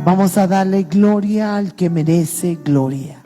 Vamos a darle gloria al que merece gloria.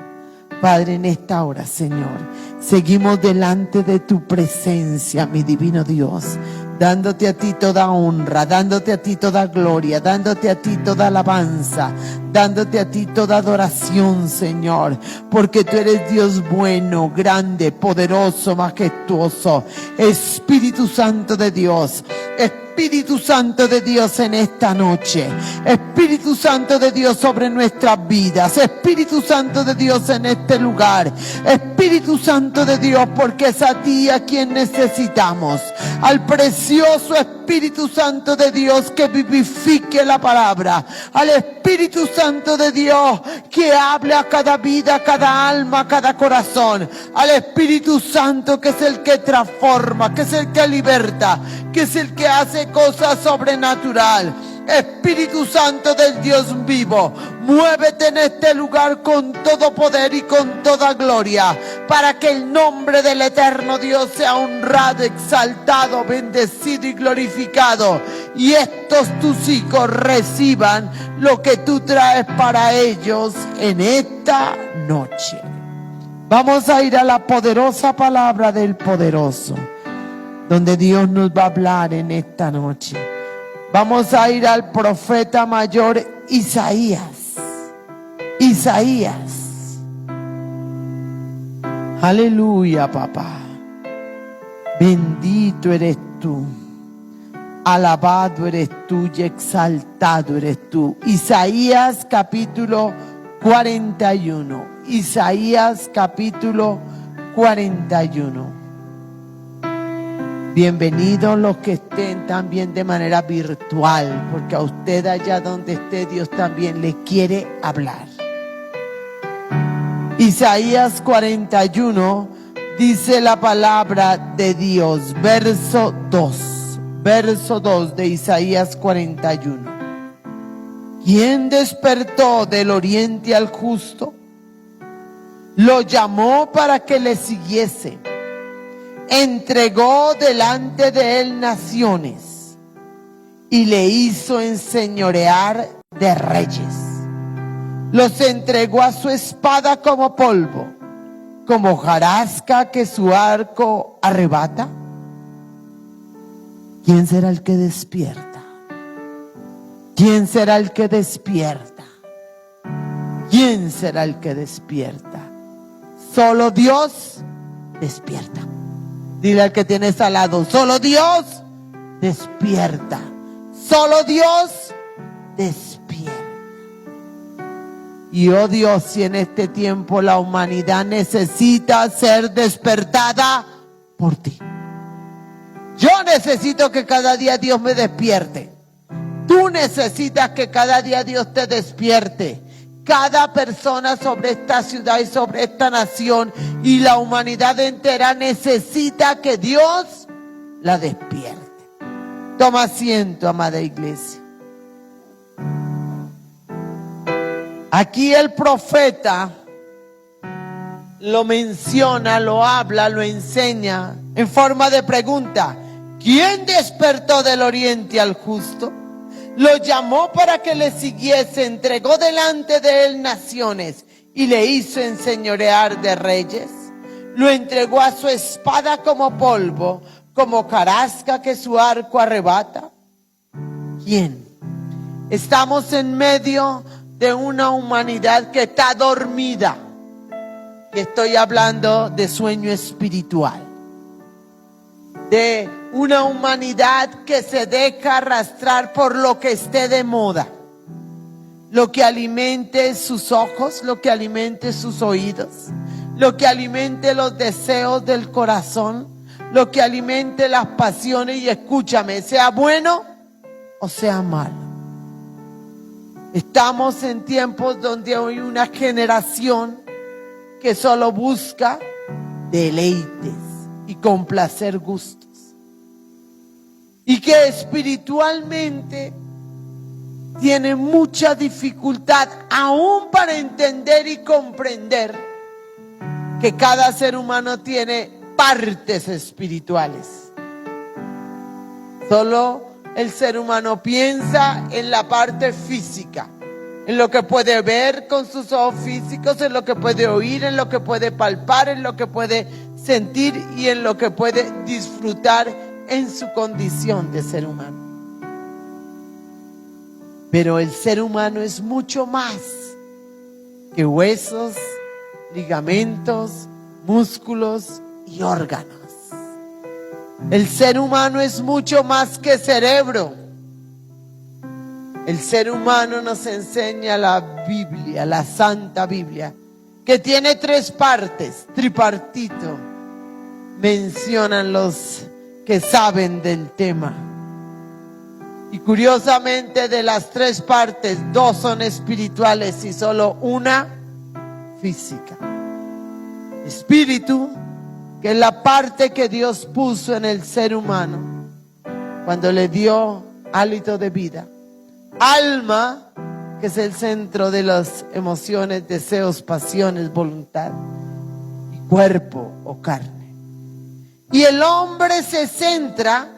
Padre, en esta hora, Señor, seguimos delante de tu presencia, mi divino Dios, dándote a ti toda honra, dándote a ti toda gloria, dándote a ti toda alabanza, dándote a ti toda adoración, Señor, porque tú eres Dios bueno, grande, poderoso, majestuoso. Espíritu Santo de Dios, Espíritu Santo de Dios en esta noche, Espíritu Santo de Dios sobre nuestras vidas, Espíritu Santo de Dios en este lugar, Espíritu Santo de Dios, porque es a ti a quien necesitamos, al precioso Espíritu Santo de Dios que vivifique la palabra, al Espíritu Santo de Dios que hable a cada vida, a cada alma, a cada corazón, al Espíritu Santo que es el que transforma, que es el que liberta, que es el que hace cosas sobrenatural. Espíritu Santo del Dios vivo, muévete en este lugar con todo poder y con toda gloria, para que el nombre del eterno Dios sea honrado, exaltado, bendecido y glorificado, y estos tus hijos reciban lo que tú traes para ellos en esta noche. Vamos a ir a la poderosa palabra del poderoso, donde Dios nos va a hablar en esta noche. Vamos a ir al profeta mayor Isaías. Isaías. Aleluya, papá. Bendito eres tú. Alabado eres tú y exaltado eres tú. Isaías capítulo 41. Isaías capítulo 41. Bienvenidos los que estén también de manera virtual, porque a usted allá donde esté Dios también le quiere hablar. Isaías 41 dice la palabra de Dios, verso 2 de Isaías 41. ¿Quién despertó del oriente al justo? Lo llamó para que le siguiese. Entregó delante de él naciones y le hizo enseñorear de reyes. Los entregó a su espada como polvo, como hojarasca que su arco arrebata. ¿Quién será el que despierta? ¿Quién será el que despierta? ¿Quién será el que despierta? Solo Dios despierta. Dile al que tienes al lado, solo Dios despierta. Solo Dios despierta. Y oh Dios, si en este tiempo la humanidad necesita ser despertada por ti. Yo necesito que cada día Dios me despierte. Tú necesitas que cada día Dios te despierte. Cada persona sobre esta ciudad y sobre esta nación y la humanidad entera necesita que Dios la despierte. Toma asiento, amada iglesia. Aquí el profeta lo menciona, lo habla, lo enseña en forma de pregunta. ¿Quién despertó del oriente al justo? Lo llamó para que le siguiese, entregó delante de él naciones y le hizo enseñorear de reyes. Lo entregó a su espada como polvo, como hojarasca que su arco arrebata. ¿Quién? Estamos en medio de una humanidad que está dormida. Y estoy hablando de sueño espiritual. De una humanidad que se deja arrastrar por lo que esté de moda, lo que alimente sus ojos, lo que alimente sus oídos, lo que alimente los deseos del corazón, lo que alimente las pasiones. Y escúchame, sea bueno o sea malo. Estamos en tiempos donde hay una generación que solo busca deleites y complacer gustos. Y que espiritualmente tiene mucha dificultad aún para entender y comprender que cada ser humano tiene partes espirituales. Solo el ser humano piensa en la parte física, en lo que puede ver con sus ojos físicos, en lo que puede oír, en lo que puede palpar, en lo que puede sentir y en lo que puede disfrutar en su condición de ser humano. Pero el ser humano es mucho más que huesos, ligamentos, músculos y órganos. El ser humano es mucho más que cerebro. El ser humano nos enseña la Biblia, la Santa Biblia, que tiene 3 partes, tripartito. Mencionan los que saben del tema. Y curiosamente, de las 3 partes, 2 son espirituales y solo una física. Espíritu, que es la parte que Dios puso en el ser humano cuando le dio hálito de vida. Alma, que es el centro de las emociones, deseos, pasiones, voluntad. Y cuerpo o carne. Y el hombre se centra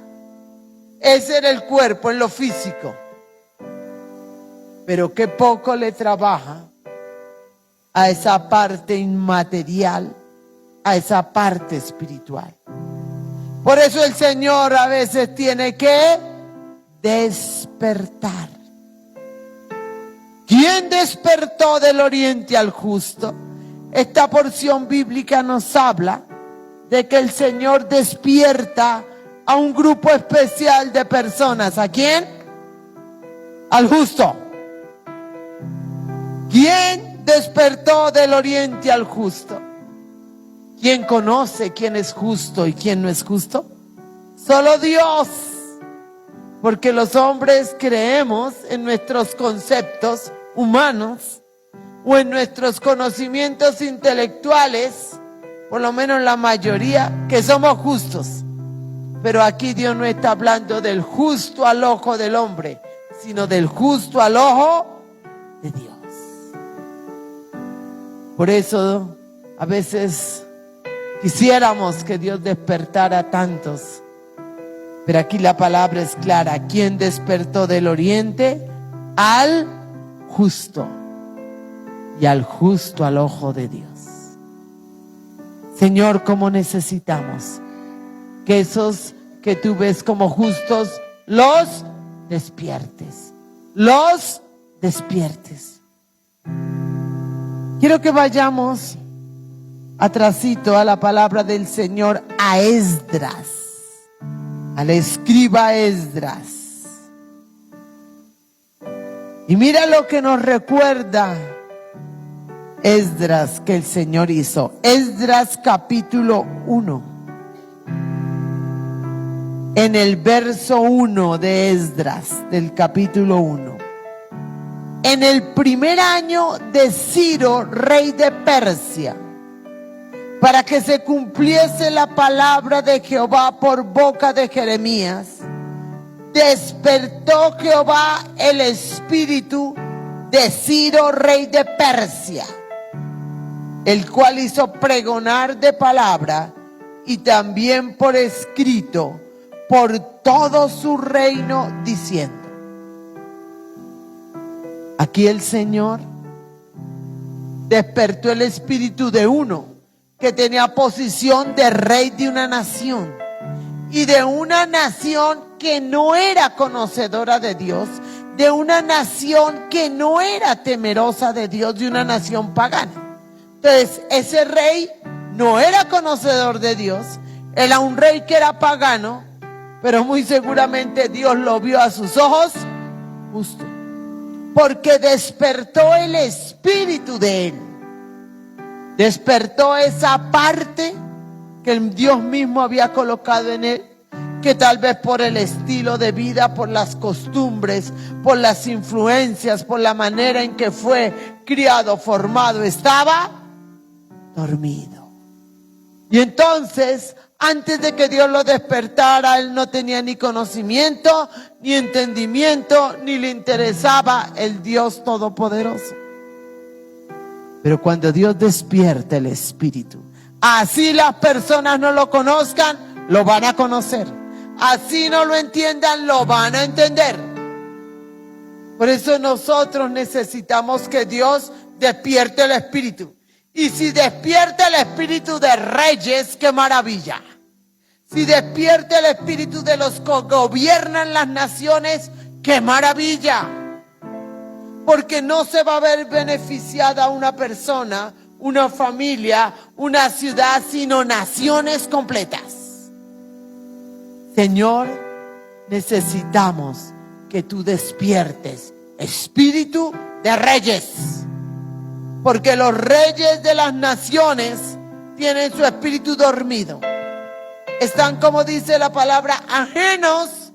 es en el cuerpo, en lo físico. Pero qué poco le trabaja a esa parte inmaterial, a esa parte espiritual. Por eso el Señor a veces tiene que despertar. ¿Quién despertó del oriente al justo? Esta porción bíblica nos habla de que el Señor despierta a un grupo especial de personas. ¿A quién? Al justo. ¿Quién despertó del oriente al justo? ¿Quién conoce quién es justo y quién no es justo? Solo Dios. Porque los hombres creemos en nuestros conceptos humanos o en nuestros conocimientos intelectuales, por lo menos la mayoría, que somos justos. Pero aquí Dios no está hablando del justo al ojo del hombre, sino del justo al ojo de Dios. Por eso a veces quisiéramos que Dios despertara a tantos. Pero aquí la palabra es clara. ¿Quién despertó del oriente? Al justo. Y al justo al ojo de Dios. Señor, ¿cómo necesitamos que esos que tú ves como justos los despiertes? Los despiertes. Quiero que vayamos atrasito a la palabra del Señor a Esdras, al escriba Esdras. Y mira lo que nos recuerda Esdras que el Señor hizo. Esdras capítulo 1. En el verso 1 de Esdras, del capítulo 1. En el primer año de Ciro, rey de Persia, para que se cumpliese la palabra de Jehová por boca de Jeremías, despertó Jehová el espíritu de Ciro, rey de Persia, el cual hizo pregonar de palabra y también por escrito por todo su reino, diciendo. Aquí el Señor despertó el espíritu de uno que tenía posición de rey de una nación, y de una nación que no era conocedora de Dios, de una nación que no era temerosa de Dios, de una nación pagana. Entonces ese rey no era conocedor de Dios, era un rey que era pagano, pero muy seguramente Dios lo vio a sus ojos justo, porque despertó el espíritu de él. Despertó esa parte que el Dios mismo había colocado en él, que tal vez por el estilo de vida, por las costumbres, por las influencias, por la manera en que fue criado, formado, estaba dormido. Y entonces, antes de que Dios lo despertara, él no tenía ni conocimiento, ni entendimiento, ni le interesaba el Dios Todopoderoso. Pero cuando Dios despierta el espíritu, así las personas no lo conozcan, lo van a conocer. Así no lo entiendan, lo van a entender. Por eso nosotros necesitamos que Dios despierte el espíritu. Y si despierta el espíritu de reyes, ¡qué maravilla! Si despierta el espíritu de los que gobiernan las naciones, ¡qué maravilla! Porque no se va a ver beneficiada una persona, una familia, una ciudad, sino naciones completas. Señor, necesitamos que tú despiertes espíritu de reyes. Porque los reyes de las naciones tienen su espíritu dormido. Están, como dice la palabra, ajenos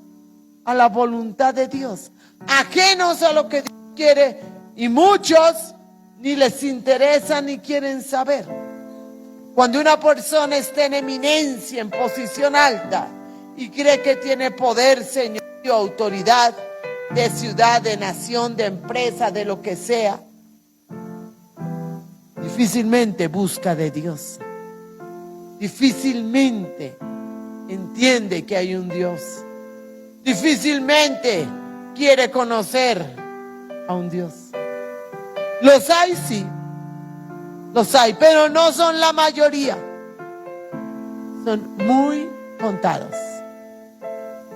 a la voluntad de Dios. Ajenos a lo que Dios quiere. Y muchos ni les interesa ni quieren saber. Cuando una persona está en eminencia, en posición alta, y cree que tiene poder, señorío, autoridad de ciudad, de nación, de empresa, de lo que sea, difícilmente busca de Dios. Difícilmente entiende que hay un Dios. Difícilmente quiere conocer a un Dios. Los hay, sí. Los hay, pero no son la mayoría. Son muy contados.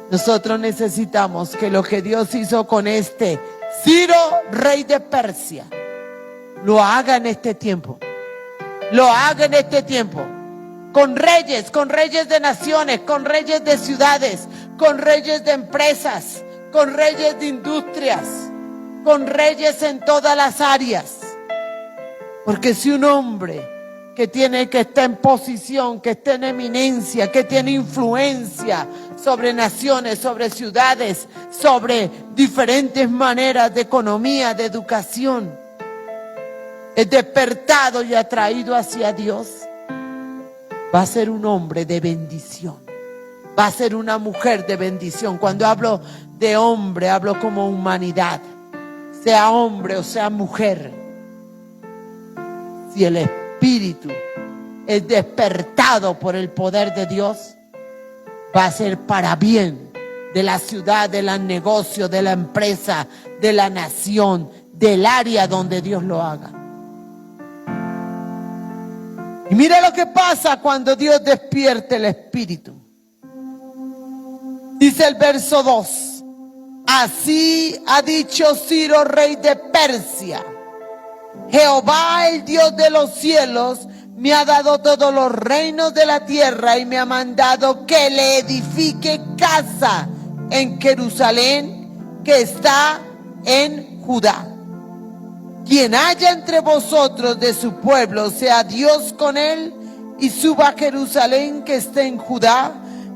Nosotros necesitamos que lo que Dios hizo con este Ciro, rey de Persia, lo haga en este tiempo. Lo haga en este tiempo. Con reyes de naciones, con reyes de ciudades, con reyes de empresas, con reyes de industrias, con reyes en todas las áreas. Porque si un hombre que está en posición, que está en eminencia, que tiene influencia sobre naciones, sobre ciudades, sobre diferentes maneras de economía, de educación, es despertado y atraído hacia Dios, va a ser un hombre de bendición, va a ser una mujer de bendición. Cuando hablo de hombre, hablo como humanidad, sea hombre o sea mujer. Si el espíritu es despertado por el poder de Dios, va a ser para bien de la ciudad, del negocio, de la empresa, de la nación, del área donde Dios lo haga. Y mira lo que pasa cuando Dios despierte el espíritu. Dice el verso 2: así ha dicho Ciro, rey de Persia: Jehová, el Dios de los cielos, me ha dado todos los reinos de la tierra y me ha mandado que le edifique casa en Jerusalén, que está en Judá. Quien haya entre vosotros de su pueblo, sea Dios con él, y suba a Jerusalén, que está en Judá,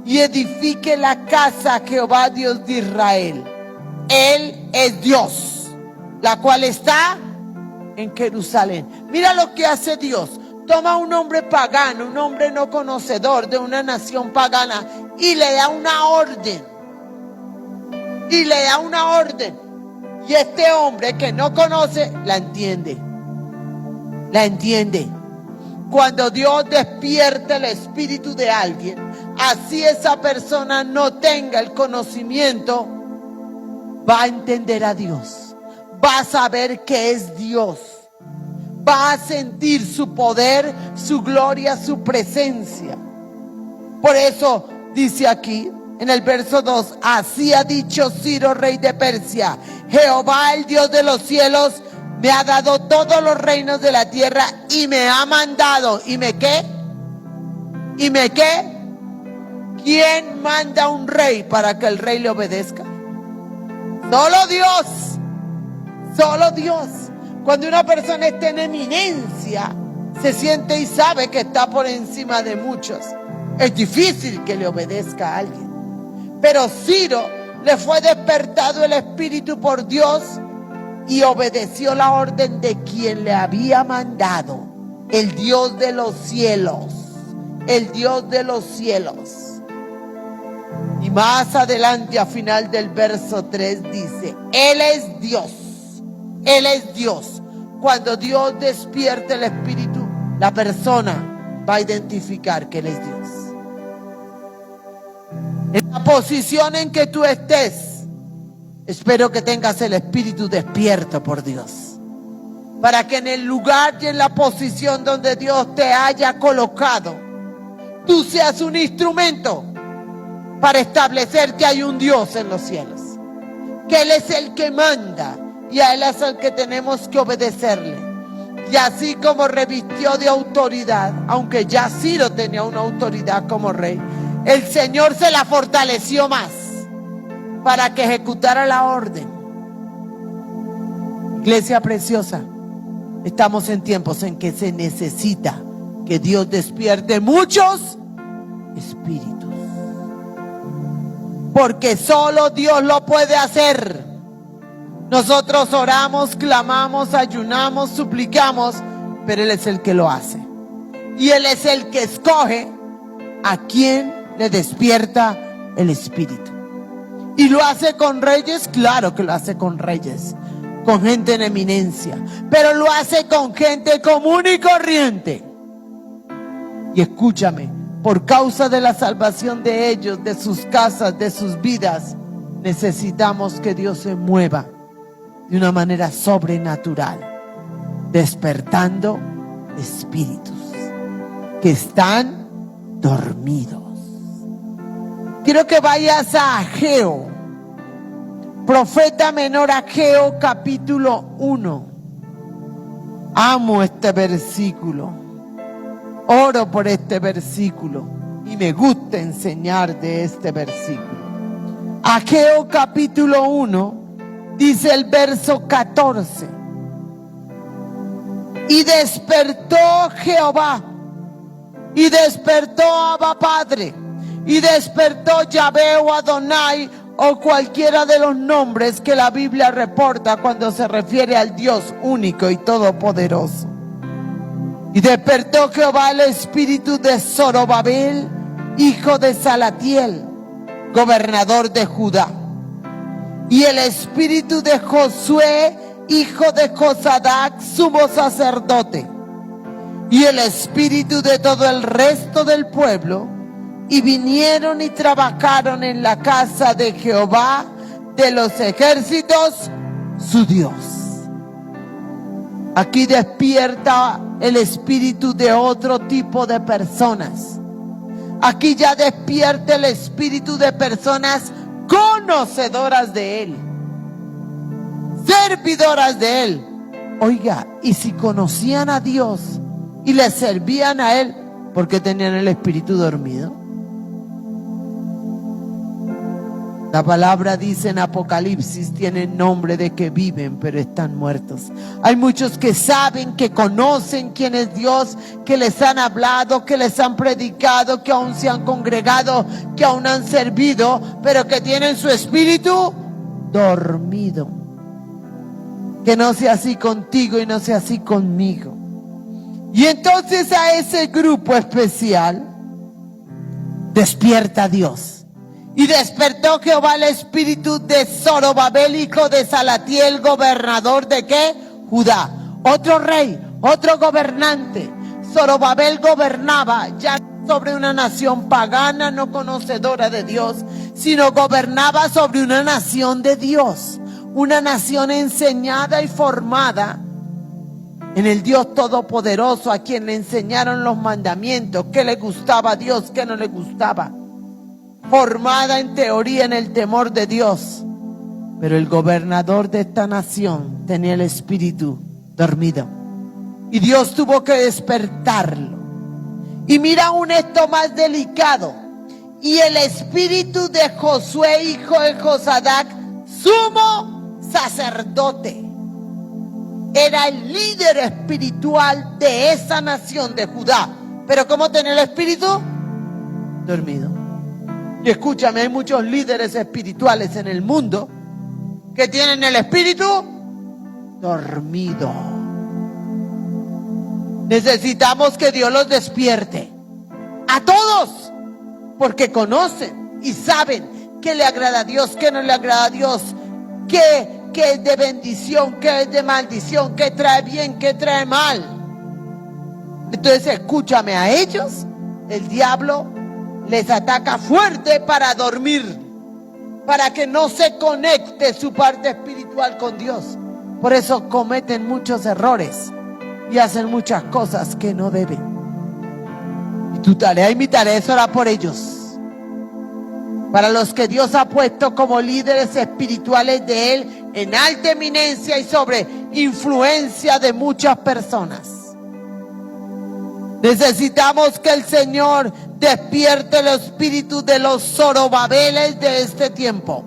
y edifique la casa a Jehová, Dios de Israel. Él es Dios, la cual está en Jerusalén. Mira lo que hace Dios. Toma un hombre pagano, un hombre no conocedor de una nación pagana, y le da una orden. Y le da una orden. Y este hombre que no conoce, la entiende. La entiende. Cuando Dios despierta el espíritu de alguien, así esa persona no tenga el conocimiento, va a entender a Dios. Va a saber que es Dios. Va a sentir su poder, su gloria, su presencia. Por eso dice aquí en el verso 2: así ha dicho Ciro, rey de Persia: Jehová, el Dios de los cielos, me ha dado todos los reinos de la tierra y me ha mandado. ¿Y me qué? ¿Y me qué? ¿Quién manda a un rey para que el rey le obedezca? Solo Dios. Solo Dios. Cuando una persona está en eminencia, se siente y sabe que está por encima de muchos. Es difícil que le obedezca a alguien. Pero Ciro le fue despertado el espíritu por Dios y obedeció la orden de quien le había mandado, el Dios de los cielos. El Dios de los cielos. Y más adelante, a final del verso 3, dice: Él es Dios. Él es Dios. Cuando Dios despierte el espíritu, la persona va a identificar que Él es Dios. En la posición en que tú estés, Espero que tengas el espíritu despierto por Dios, para que en el lugar y en la posición donde Dios te haya colocado, tú seas un instrumento para establecer que hay un Dios en los cielos, que Él es el que manda y a Él es el que tenemos que obedecerle. Y así como revistió de autoridad, aunque ya Ciro tenía una autoridad como rey, el Señor se la fortaleció más para que ejecutara la orden. Iglesia preciosa, estamos en tiempos en que se necesita que Dios despierte muchos espíritus, porque solo Dios lo puede hacer. Nosotros oramos, clamamos, ayunamos, suplicamos, pero Él es el que lo hace. Y Él es el que escoge a quien le despierta el espíritu. Y lo hace con reyes, claro que lo hace con reyes, con gente en eminencia, pero lo hace con gente común y corriente. Y escúchame, por causa de la salvación de ellos, de sus casas, de sus vidas, necesitamos que Dios se mueva de una manera sobrenatural, despertando espíritus que están dormidos. Quiero que vayas a Ageo, profeta menor Ageo, capítulo 1. Amo este versículo, oro por este versículo y me gusta enseñar de este versículo. Ageo capítulo 1 dice el verso 14: y despertó Jehová, y despertó Abba Padre, y despertó Yahvé o Adonai, o cualquiera de los nombres que la Biblia reporta cuando se refiere al Dios único y todopoderoso. Y despertó Jehová el espíritu de Zorobabel, hijo de Salatiel, gobernador de Judá, y el espíritu de Josué, hijo de Josadac, sumo sacerdote, y el espíritu de todo el resto del pueblo, y vinieron y trabajaron en la casa de Jehová de los ejércitos, su Dios. Aquí despierta el espíritu de otro tipo de personas. Aquí ya despierta el espíritu de personas conocedoras de Él, servidoras de Él. Oiga, y si conocían a Dios y le servían a Él, ¿por qué tenían el espíritu dormido? La palabra dice en Apocalipsis, tienen nombre de que viven, pero están muertos. Hay muchos que saben, que conocen quién es Dios, que les han hablado, que les han predicado, que aún se han congregado, que aún han servido, pero que tienen su espíritu dormido. Que no sea así contigo y no sea así conmigo. Y entonces a ese grupo especial despierta Dios. Y despertó Jehová el espíritu de Zorobabel, hijo de Salatiel, gobernador de ¿qué? Judá. Otro rey, otro gobernante. Zorobabel gobernaba ya sobre una nación pagana, no conocedora de Dios, sino gobernaba sobre una nación de Dios. Una nación enseñada y formada en el Dios Todopoderoso, a quien le enseñaron los mandamientos, qué le gustaba a Dios, qué no le gustaba. Formada en teoría en el temor de Dios, pero el gobernador de esta nación tenía el espíritu dormido y Dios tuvo que despertarlo. Y mira aún esto más delicado: y el espíritu de Josué, hijo de Josadac, sumo sacerdote, era el líder espiritual de esa nación de Judá. Pero ¿cómo tenía el espíritu? Dormido. Y escúchame, hay muchos líderes espirituales en el mundo que tienen el espíritu dormido. Necesitamos que Dios los despierte a todos, porque conocen y saben qué le agrada a Dios, qué no le agrada a Dios, qué es de bendición, qué es de maldición, qué trae bien, qué trae mal. Entonces escúchame, a ellos el diablo les ataca fuerte para dormir. para que no se conecte su parte espiritual con Dios. Por eso cometen muchos errores y hacen muchas cosas que no deben. Y tu tarea y mi tarea es orar por ellos. Para los que Dios ha puesto como líderes espirituales de Él en alta eminencia y sobre influencia de muchas personas. Necesitamos que el Señor despierte el espíritu de los Zorobabeles de este tiempo.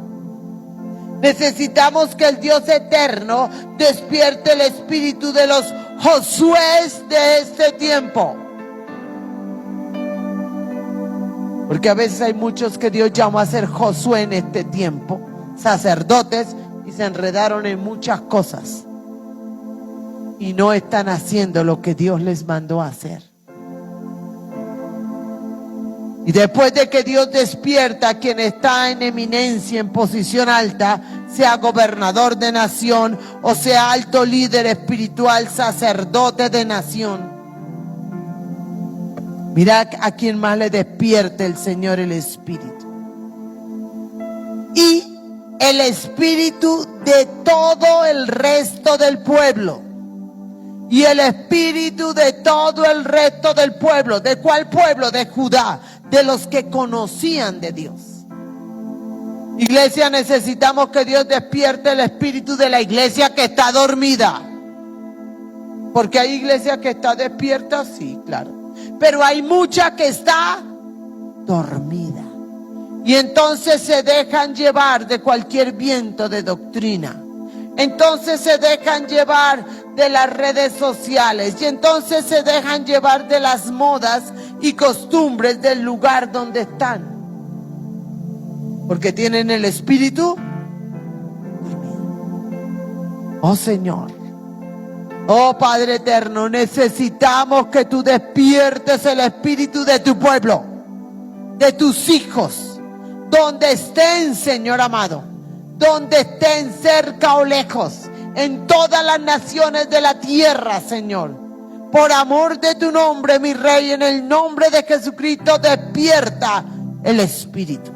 Necesitamos que el Dios eterno despierte el espíritu de los Josués de este tiempo. Porque a veces hay muchos que Dios llamó a ser Josué en este tiempo, sacerdotes, y se enredaron en muchas cosas y no están haciendo lo que Dios les mandó a hacer. Y después de que Dios despierta a quien está en eminencia, en posición alta, sea gobernador de nación o sea alto líder espiritual, sacerdote de nación, mira a quien más le despierte el Señor el Espíritu. Y el espíritu de todo el resto del pueblo. Y el espíritu de todo el resto del pueblo. ¿De cuál pueblo? De Judá. De los que conocían de Dios. Iglesia, necesitamos que Dios despierte el espíritu de la iglesia que está dormida. Porque hay iglesia que está despierta, sí, claro. Pero hay mucha que está dormida. Y entonces se dejan llevar de cualquier viento de doctrina. Entonces se dejan llevar de las redes sociales. Y entonces se dejan llevar de las modas y costumbres del lugar donde están. Porque tienen el espíritu. Oh Señor. Oh Padre eterno, necesitamos que tú despiertes el espíritu de tu pueblo, de tus hijos. Donde estén, Señor amado, donde estén cerca o lejos, en todas las naciones de la tierra, Señor. Por amor de tu nombre, mi Rey, en el nombre de Jesucristo, despierta el Espíritu.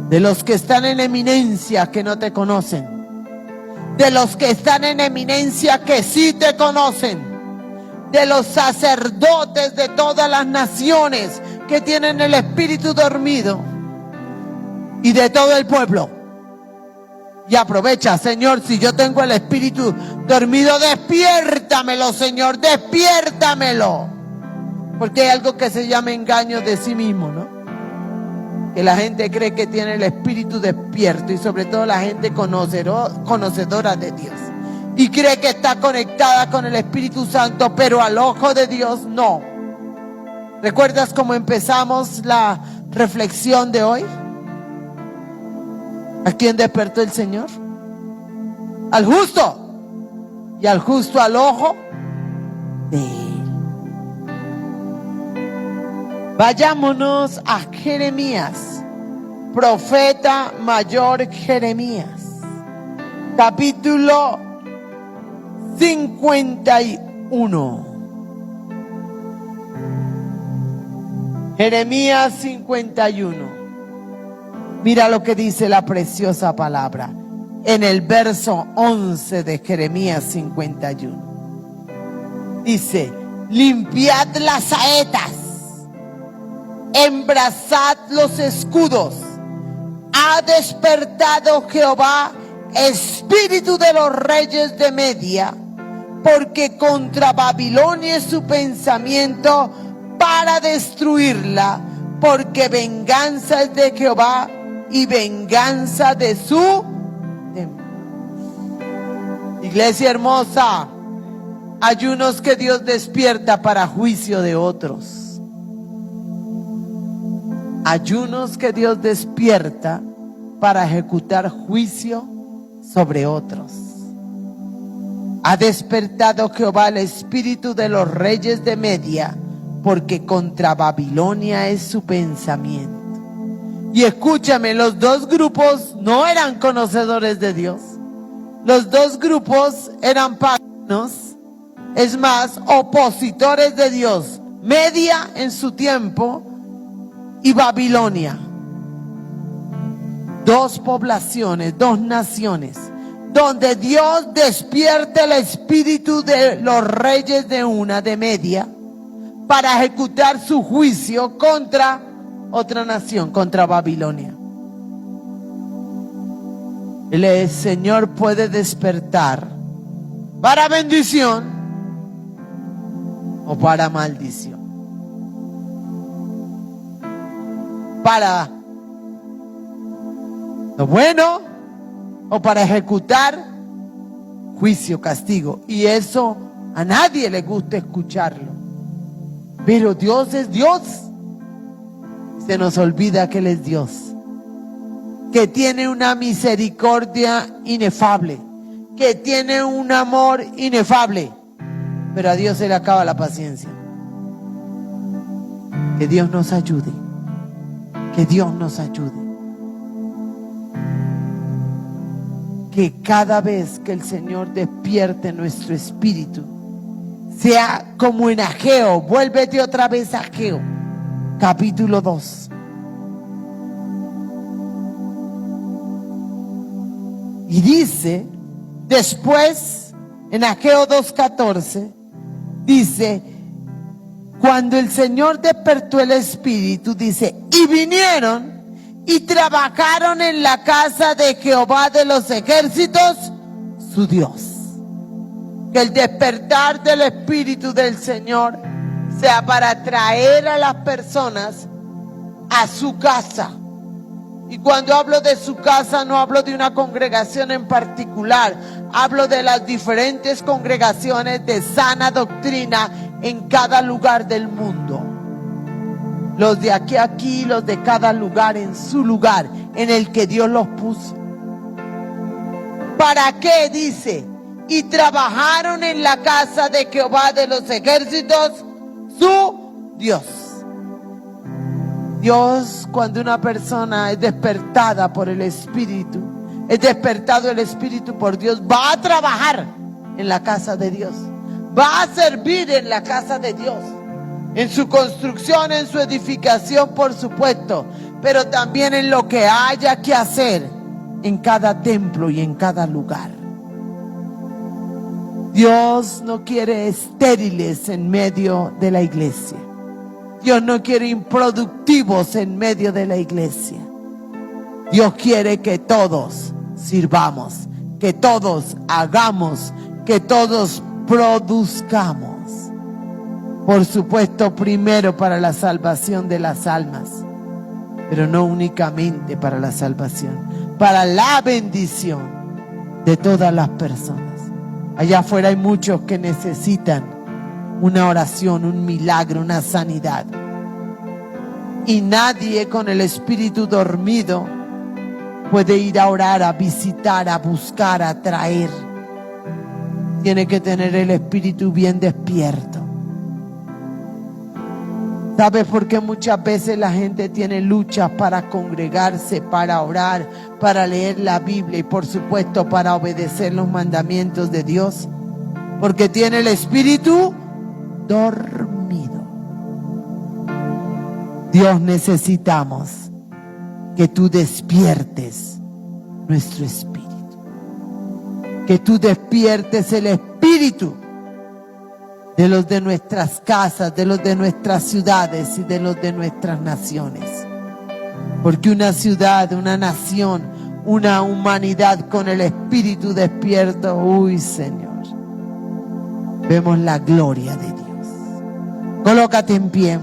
De los que están en eminencia que no te conocen. De los que están en eminencia que sí te conocen. De los sacerdotes de todas las naciones que tienen el espíritu dormido y de todo el pueblo. Y aprovecha, Señor, si yo tengo el espíritu dormido, despiértamelo, Señor, despiértamelo. Porque hay algo que se llama engaño de sí mismo, ¿no? Que la gente cree que tiene el espíritu despierto y sobre todo la gente conocedora de Dios. Y cree que está conectada con el Espíritu Santo, pero al ojo de Dios no. ¿Recuerdas cómo empezamos la reflexión de hoy? ¿A quién despertó el Señor? Al justo. Y al justo al ojo de Él. Vayámonos a Jeremías. Profeta mayor Jeremías. Capítulo 51. Jeremías 51. Mira lo que dice la preciosa palabra en el verso 11 de Jeremías 51. Dice: limpiad las saetas, embrazad los escudos. Ha despertado Jehová espíritu de los reyes de Media, porque contra Babilonia es su pensamiento para destruirla, porque venganza es de Jehová y venganza de su templo. Iglesia hermosa, hay unos que Dios despierta para juicio de otros. Hay unos que Dios despierta para ejecutar juicio sobre otros. Ha despertado Jehová el espíritu de los reyes de Media, porque contra Babilonia es su pensamiento. Y escúchame, los dos grupos no eran conocedores de Dios. Los dos grupos eran paganos, es más, opositores de Dios. Media en su tiempo y Babilonia. dos poblaciones, dos naciones, donde Dios despierte el espíritu de los reyes de una, de Media, para ejecutar su juicio contra otra nación, contra Babilonia. El Señor puede despertar para bendición o para maldición. Para lo bueno o para ejecutar juicio, castigo. Y eso a nadie le gusta escucharlo. Pero Dios es Dios. Se nos olvida que Él es Dios, que tiene una misericordia inefable, que tiene un amor inefable. Pero a Dios se le acaba la paciencia. Que Dios nos ayude. Que Dios nos ayude. Que cada vez que el Señor despierte nuestro espíritu, sea como en Ageo. Vuélvete otra vez a Ageo, capítulo 2. Y dice, después, en Ageo 2:14, dice, cuando el Señor despertó el espíritu, dice, y vinieron y trabajaron en la casa de Jehová de los ejércitos, su Dios. Que el despertar del Espíritu del Señor sea para traer a las personas a su casa. Y cuando hablo de su casa, no hablo de una congregación en particular. Hablo de las diferentes congregaciones de sana doctrina en cada lugar del mundo. Los de aquí, los de cada lugar en su lugar, en el que Dios los puso. ¿Para qué? Dice, y trabajaron en la casa de Jehová de los ejércitos, su Dios. Dios, cuando una persona es despertada por el Espíritu, es despertado el Espíritu por Dios, va a trabajar en la casa de Dios, va a servir en la casa de Dios, en su construcción, en su edificación, por supuesto, pero también en lo que haya que hacer en cada templo y en cada lugar. Dios no quiere estériles en medio de la iglesia. Dios no quiere improductivos en medio de la iglesia. Dios quiere que todos sirvamos, que todos hagamos, que todos produzcamos. Por supuesto, primero para la salvación de las almas, pero no únicamente para la salvación, para la bendición de todas las personas. Allá afuera hay muchos que necesitan una oración, un milagro, una sanidad. Y nadie con el espíritu dormido puede ir a orar, a visitar, a buscar, a traer. Tiene que tener el espíritu bien despierto. ¿Sabes por qué muchas veces la gente tiene luchas para congregarse, para orar, para leer la Biblia y por supuesto para obedecer los mandamientos de Dios? Porque tiene el espíritu dormido. Dios, necesitamos que tú despiertes nuestro espíritu, que tú despiertes el espíritu de los de nuestras casas, de los de nuestras ciudades y de los de nuestras naciones. Porque una ciudad, una nación, una humanidad con el espíritu despierto, uy, Señor, vemos la gloria de Dios. Colócate en pie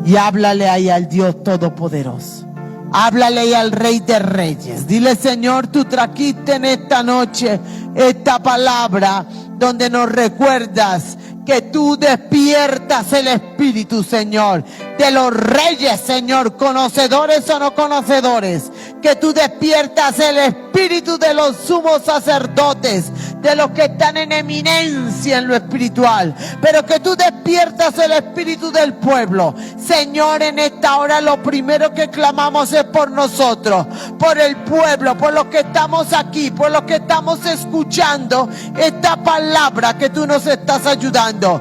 y háblale ahí al Dios Todopoderoso. Háblale ahí al Rey de Reyes. Dile, Señor, tú trajiste en esta noche esta palabra donde nos recuerdas que tú despiertas el espíritu, Señor, de los reyes, Señor, conocedores o no conocedores, que tú despiertas el espíritu de los sumos sacerdotes, de los que están en eminencia en lo espiritual, pero que tú despiertas el espíritu del pueblo. Señor, en esta hora lo primero que clamamos es por nosotros, por el pueblo, por los que estamos aquí, por los que estamos escuchando esta palabra que tú nos estás ayudando,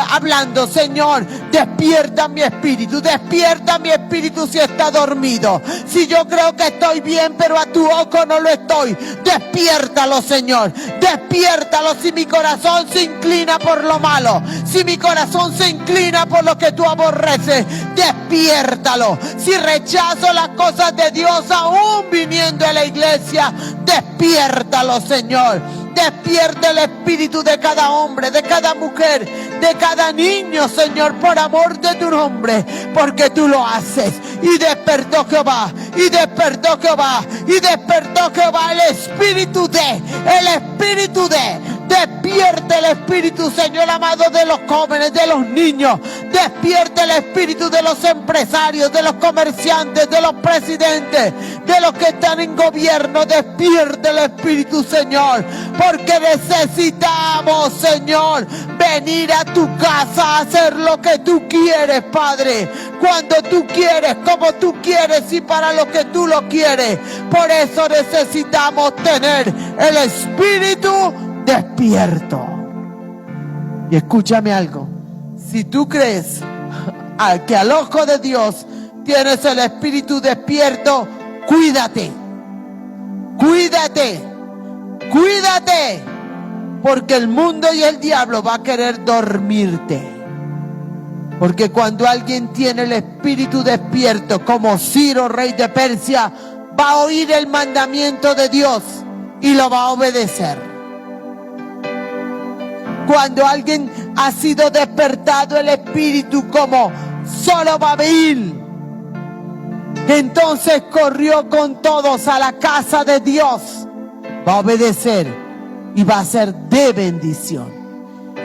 hablando. Señor, Despierta mi espíritu si está dormido. Si yo creo que estoy bien, pero a tu ojo no lo estoy. Despiértalo, Señor. Despiértalo si mi corazón se inclina por lo malo. Si mi corazón se inclina por lo que tú aborreces, despiértalo. Si rechazo las cosas de Dios aún viniendo a la iglesia, despiértalo, Señor. Despierta el espíritu de cada hombre, de cada mujer, de cada niño, Señor, por amor de tu nombre, porque tú lo haces. Y despertó Jehová, y despertó Jehová, y despertó Jehová el espíritu de. Despierta el espíritu, Señor amado, de los jóvenes, de los niños. Despierta el espíritu de los empresarios, de los comerciantes, de los presidentes, de los que están en gobierno. Despierta el espíritu, Señor, porque necesitamos, Señor, venir a tu casa a hacer lo que tú quieres, Padre. Cuando tú quieres, como tú quieres y para lo que tú lo quieres. Por eso necesitamos tener el espíritu despierto. Y escúchame algo. Si tú crees que al ojo de Dios tienes el espíritu despierto, cuídate. Cuídate. Cuídate. Porque el mundo y el diablo va a querer dormirte. Porque cuando alguien tiene el espíritu despierto, como Ciro, rey de Persia, va a oír el mandamiento de Dios y lo va a obedecer. Cuando alguien ha sido despertado el espíritu como Zorobabel, entonces corrió con todos a la casa de Dios, va a obedecer y va a ser de bendición.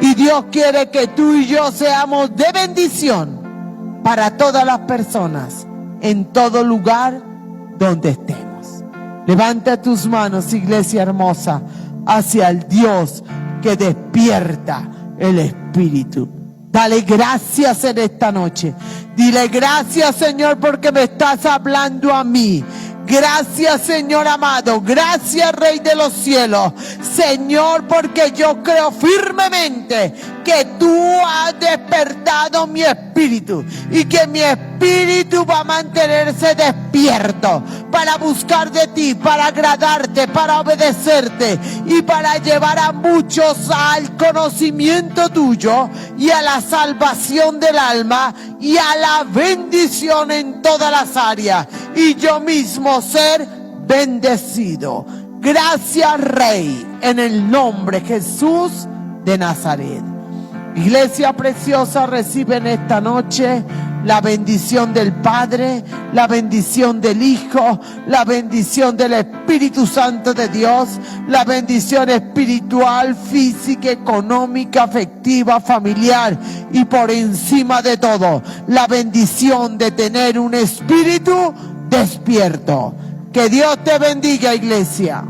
Y Dios quiere que tú y yo seamos de bendición para todas las personas, en todo lugar donde estemos. Levanta tus manos, iglesia hermosa, hacia el Dios que despierta el espíritu. Dale gracias en esta noche. Dile gracias, Señor, porque me estás hablando a mí. Gracias, Señor amado. Gracias, Rey de los cielos. Señor, porque yo creo firmemente que tú has despertado mi espíritu y que mi espíritu va a mantenerse despierto para buscar de ti, para agradarte, para obedecerte y para llevar a muchos al conocimiento tuyo y a la salvación del alma y a la bendición en todas las áreas, y yo mismo ser bendecido. Gracias, Rey, en el nombre de Jesús de Nazaret. Iglesia preciosa, recibe en esta noche la bendición del Padre, la bendición del Hijo, la bendición del Espíritu Santo de Dios, la bendición espiritual, física, económica, afectiva, familiar y por encima de todo, la bendición de tener un espíritu despierto. Que Dios te bendiga, iglesia.